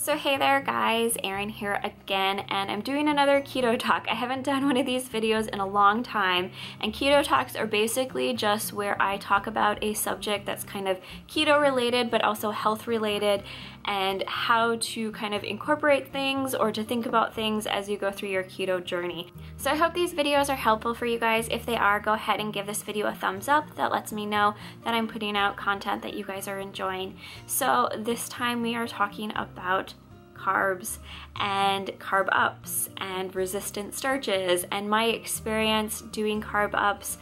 So hey there guys, Erin here again, and I'm doing another Keto Talk. I haven't done one of these videos in a long time, and Keto Talks are basically just where I talk about a subject that's kind of keto related but also health related, and how to kind of incorporate things or to think about things as you go through your keto journey. So I hope these videos are helpful for you guys. If they are, go ahead and give this video a thumbs up. That lets me know that I'm putting out content that you guys are enjoying. So this time we are talking about carbs and carb-ups and resistant starches and my experience doing carb-ups,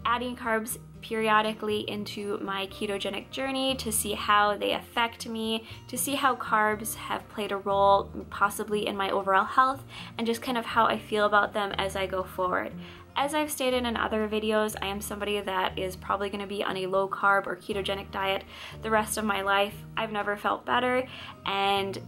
adding carbs periodically into my ketogenic journey to see how they affect me, to see how carbs have played a role possibly in my overall health, and just kind of how I feel about them as I go forward. As I've stated in other videos, I am somebody that is probably going to be on a low carb or ketogenic diet the rest of my life. I've never felt better, and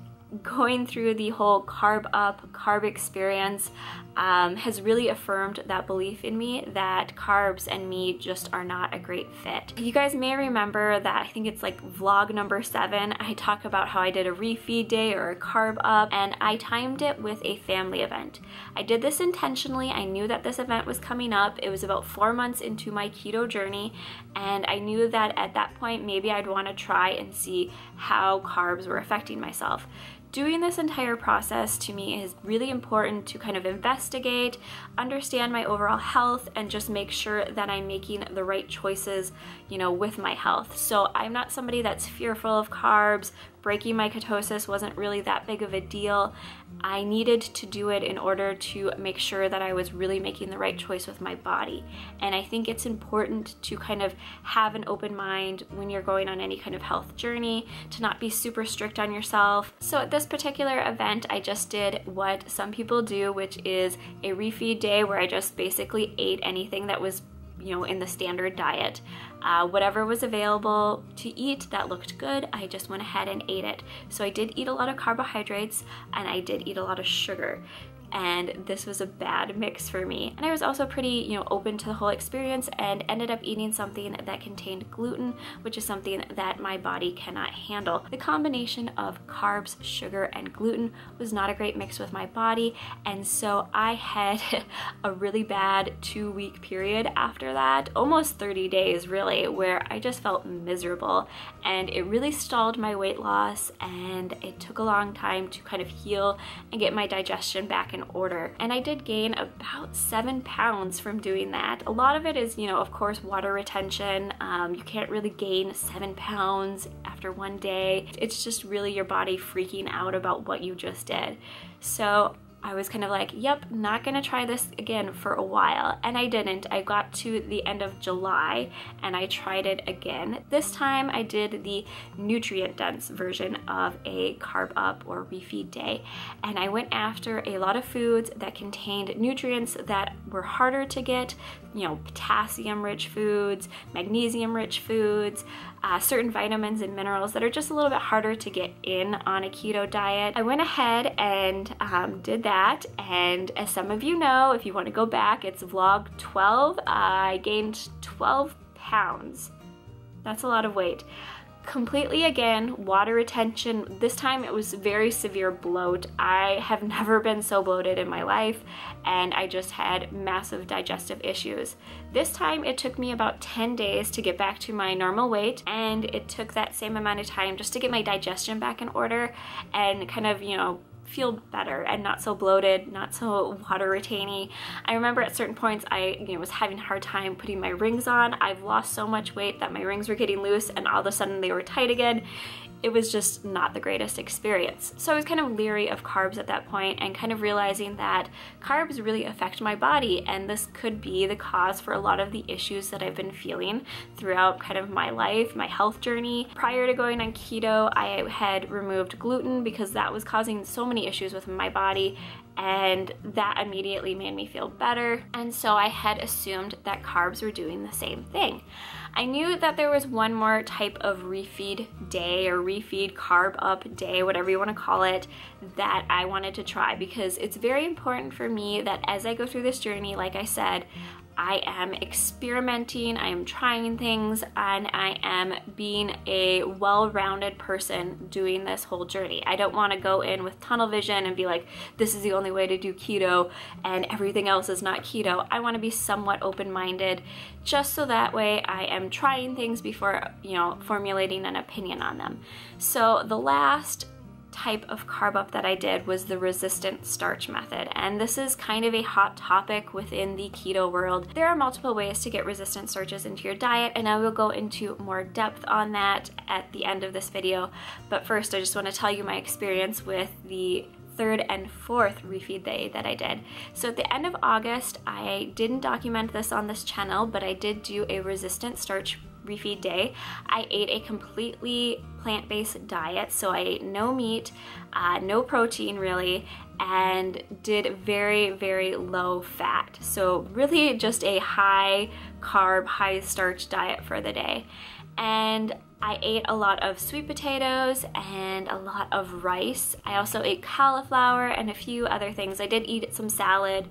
going through the whole carb-up, carb experience has really affirmed that belief in me that carbs and me just are not a great fit. You guys may remember that I think it's like vlog number 7, I talk about how I did a refeed day or a carb-up, and I timed it with a family event. I did this intentionally. I knew that this event was coming up. It was about 4 months into my keto journey, and I knew that at that point maybe I'd want to try and see how carbs were affecting myself. Doing this entire process to me is really important to kind of investigate, understand my overall health, and just make sure that I'm making the right choices, you know, with my health. So I'm not somebody that's fearful of carbs. Breaking my ketosis wasn't really that big of a deal. I needed to do it in order to make sure that I was really making the right choice with my body. And I think it's important to kind of have an open mind when you're going on any kind of health journey, to not be super strict on yourself. So at this particular event, I just did what some people do, which is a refeed day where I just basically ate anything that was, you know, in the standard diet. Whatever was available to eat that looked good, I just went ahead and ate it. So I did eat a lot of carbohydrates and I did eat a lot of sugar. And this was a bad mix for me. And I was also pretty, you know, open to the whole experience and ended up eating something that contained gluten, which is something that my body cannot handle. The combination of carbs, sugar, and gluten was not a great mix with my body, and so I had a really bad 2-week period after that, almost 30 days really, where I just felt miserable, and it really stalled my weight loss, and it took a long time to kind of heal and get my digestion back in order. And I did gain about 7 pounds from doing that. A lot of it is, you know, of course, water retention. You can't really gain 7 pounds after one day. It's just really your body freaking out about what you just did. So I was kind of like, yep, not gonna try this again for a while. And I didn't. I got to the end of July and I tried it again. This time I did the nutrient dense version of a carb up or refeed day. And I went after a lot of foods that contained nutrients that were harder to get, you know, potassium rich foods, magnesium rich foods, certain vitamins and minerals that are just a little bit harder to get in on a keto diet. I went ahead and did that, and as some of you know, if you want to go back, it's vlog 12. I gained 12 pounds. That's a lot of weight. Completely, again, water retention. This time it was very severe bloat. I have never been so bloated in my life, and I just had massive digestive issues. This time it took me about 10 days to get back to my normal weight, and it took that same amount of time just to get my digestion back in order and kind of, you know, feel better and not so bloated, not so water retaining. I remember at certain points I was having a hard time putting my rings on. I've lost so much weight that my rings were getting loose and all of a sudden they were tight again. It was just not the greatest experience. So I was kind of leery of carbs at that point and kind of realizing that carbs really affect my body, and this could be the cause for a lot of the issues that I've been feeling throughout kind of my life, my health journey. Prior to going on keto, I had removed gluten because that was causing so many issues with my body, and that immediately made me feel better. And so I had assumed that carbs were doing the same thing. I knew that there was one more type of refeed day or refeed carb up day, whatever you want to call it, that I wanted to try, because it's very important for me that as I go through this journey, like I said, I am experimenting, I am trying things, and I am being a well-rounded person doing this whole journey. I don't want to go in with tunnel vision and be like, this is the only way to do keto and everything else is not keto. I want to be somewhat open-minded, just so that way I am trying things before, formulating an opinion on them. So the last type of carb up that I did was the resistant starch method, and this is kind of a hot topic within the keto world. There are multiple ways to get resistant starches into your diet, and I will go into more depth on that at the end of this video. But first, I just want to tell you my experience with the third and fourth refeed day that I did. So at the end of August, I didn't document this on this channel, but I did do a resistant starch refeed day. I ate a completely plant-based diet, so I ate no meat, no protein really, and did very, very low fat. So really just a high carb, high starch diet for the day. And I ate a lot of sweet potatoes and a lot of rice. I also ate cauliflower and a few other things. I did eat some salad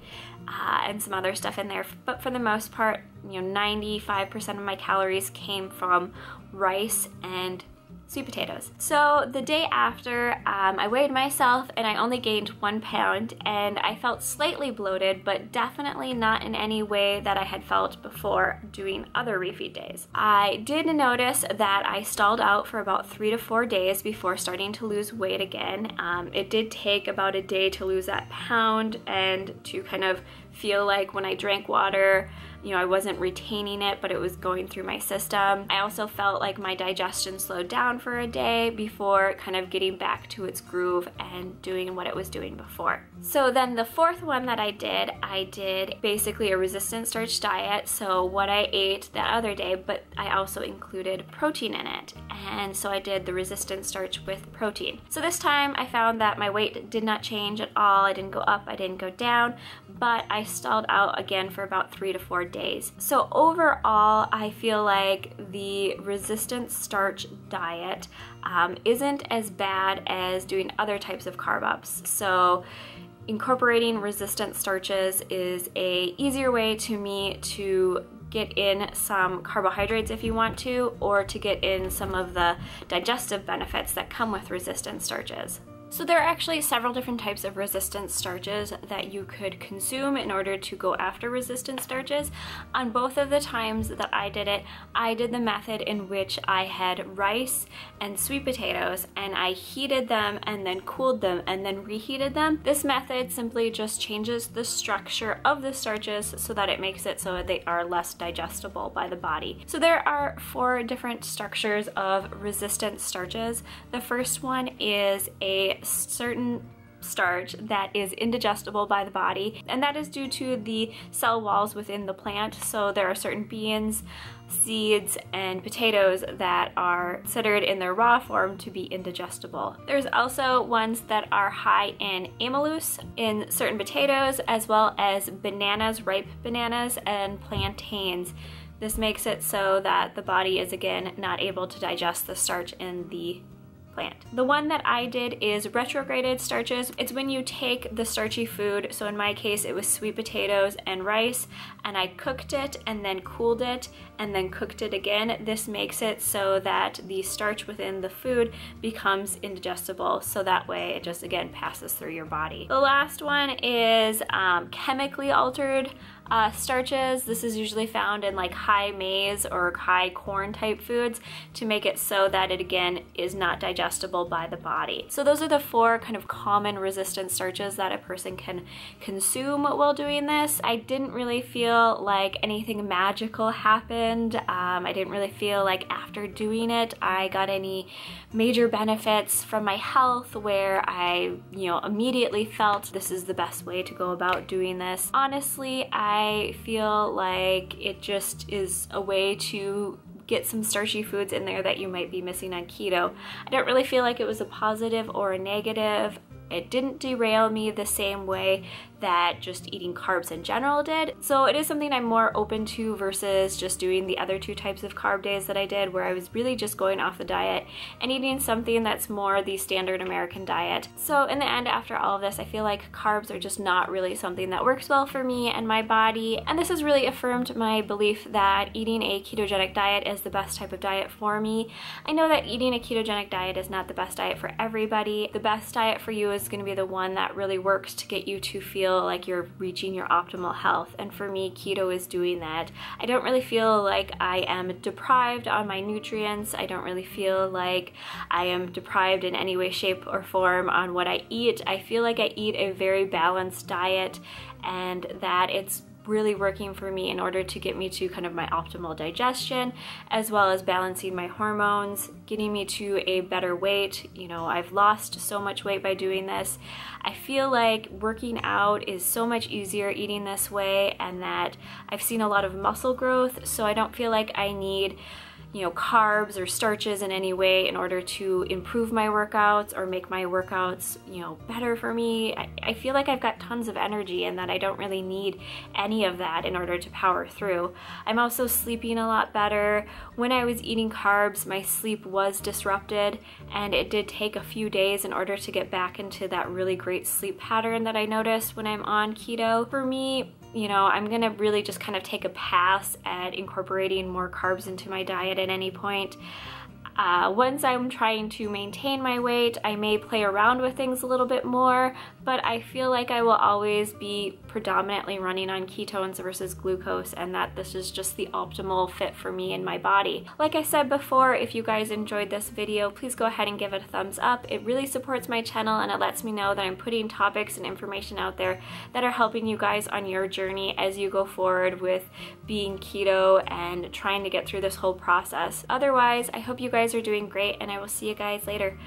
and some other stuff in there, but for the most part, 95% of my calories came from rice and sweet potatoes. So the day after, I weighed myself and I only gained 1 pound, and I felt slightly bloated, but definitely not in any way that I had felt before doing other refeed days. I did notice that I stalled out for about 3 to 4 days before starting to lose weight again. It did take about a day to lose that pound and to kind of feel like when I drank water, I wasn't retaining it, but it was going through my system. I also felt like my digestion slowed down for a day before kind of getting back to its groove and doing what it was doing before. So then the fourth one that I did basically a resistant starch diet. So what I ate that other day, but I also included protein in it. And so I did the resistant starch with protein. So this time I found that my weight did not change at all. I didn't go up, I didn't go down, but I stalled out again for about 3 to 4 days. So overall, I feel like the resistant starch diet isn't as bad as doing other types of carb ups. So incorporating resistant starches is a easier way to me to get in some carbohydrates if you want to, or to get in some of the digestive benefits that come with resistant starches. So there are actually several different types of resistant starches that you could consume in order to go after resistant starches. On both of the times that I did it, I did the method in which I had rice and sweet potatoes, and I heated them and then cooled them and then reheated them. This method simply just changes the structure of the starches so that it makes it so they are less digestible by the body. So there are 4 different structures of resistant starches. The first one is a certain starch that is indigestible by the body, and that is due to the cell walls within the plant. So there are certain beans, seeds, and potatoes that are considered in their raw form to be indigestible. There's also ones that are high in amylose in certain potatoes, as well as bananas, ripe bananas, and plantains. This makes it so that the body is again not able to digest the starch in the plant. The one that I did is retrograded starches. It's when you take the starchy food, so in my case it was sweet potatoes and rice, and I cooked it and then cooled it and then cooked it again. This makes it so that the starch within the food becomes indigestible, so that way it just again passes through your body. The last one is chemically altered starches. This is usually found in like high maize or high corn type foods to make it so that it again is not digestible by the body. So those are the 4 kind of common resistant starches that a person can consume while doing this. I didn't really feel like anything magical happened. I didn't really feel like after doing it I got any major benefits from my health where I immediately felt this is the best way to go about doing this. Honestly, I feel like it just is a way to get some starchy foods in there that you might be missing on keto. I don't really feel like it was a positive or a negative. It didn't derail me the same way that just eating carbs in general did. So it is something I'm more open to versus just doing the other 2 types of carb days that I did, where I was really just going off the diet and eating something that's more the standard American diet. So in the end, after all of this, I feel like carbs are just not really something that works well for me and my body, and this has really affirmed my belief that eating a ketogenic diet is the best type of diet for me. I know that eating a ketogenic diet is not the best diet for everybody. The best diet for you is going to be the one that really works to get you to feel like you're reaching your optimal health, and for me, keto is doing that. I don't really feel like I am deprived on my nutrients. I don't really feel like I am deprived in any way, shape, or form on what I eat. I feel like I eat a very balanced diet, and that it's really working for me in order to get me to kind of my optimal digestion, as well as balancing my hormones, getting me to a better weight. You know, I've lost so much weight by doing this. I feel like working out is so much easier eating this way, and that I've seen a lot of muscle growth, so I don't feel like I need, you know, carbs or starches in any way in order to improve my workouts or make my workouts, you know, better for me. I feel like I've got tons of energy and that I don't really need any of that in order to power through. I'm also sleeping a lot better. When I was eating carbs, my sleep was disrupted, and it did take a few days in order to get back into that really great sleep pattern that I noticed when I'm on keto. For me, you know, I'm gonna really just kind of take a pass at incorporating more carbs into my diet at any point. Once I'm trying to maintain my weight, I may play around with things a little bit more, but I feel like I will always be predominantly running on ketones versus glucose, and that this is just the optimal fit for me and my body. Like I said before, if you guys enjoyed this video, please go ahead and give it a thumbs up. It really supports my channel, and it lets me know that I'm putting topics and information out there that are helping you guys on your journey as you go forward with being keto and trying to get through this whole process. Otherwise, I hope you guys are doing great, and I will see you guys later.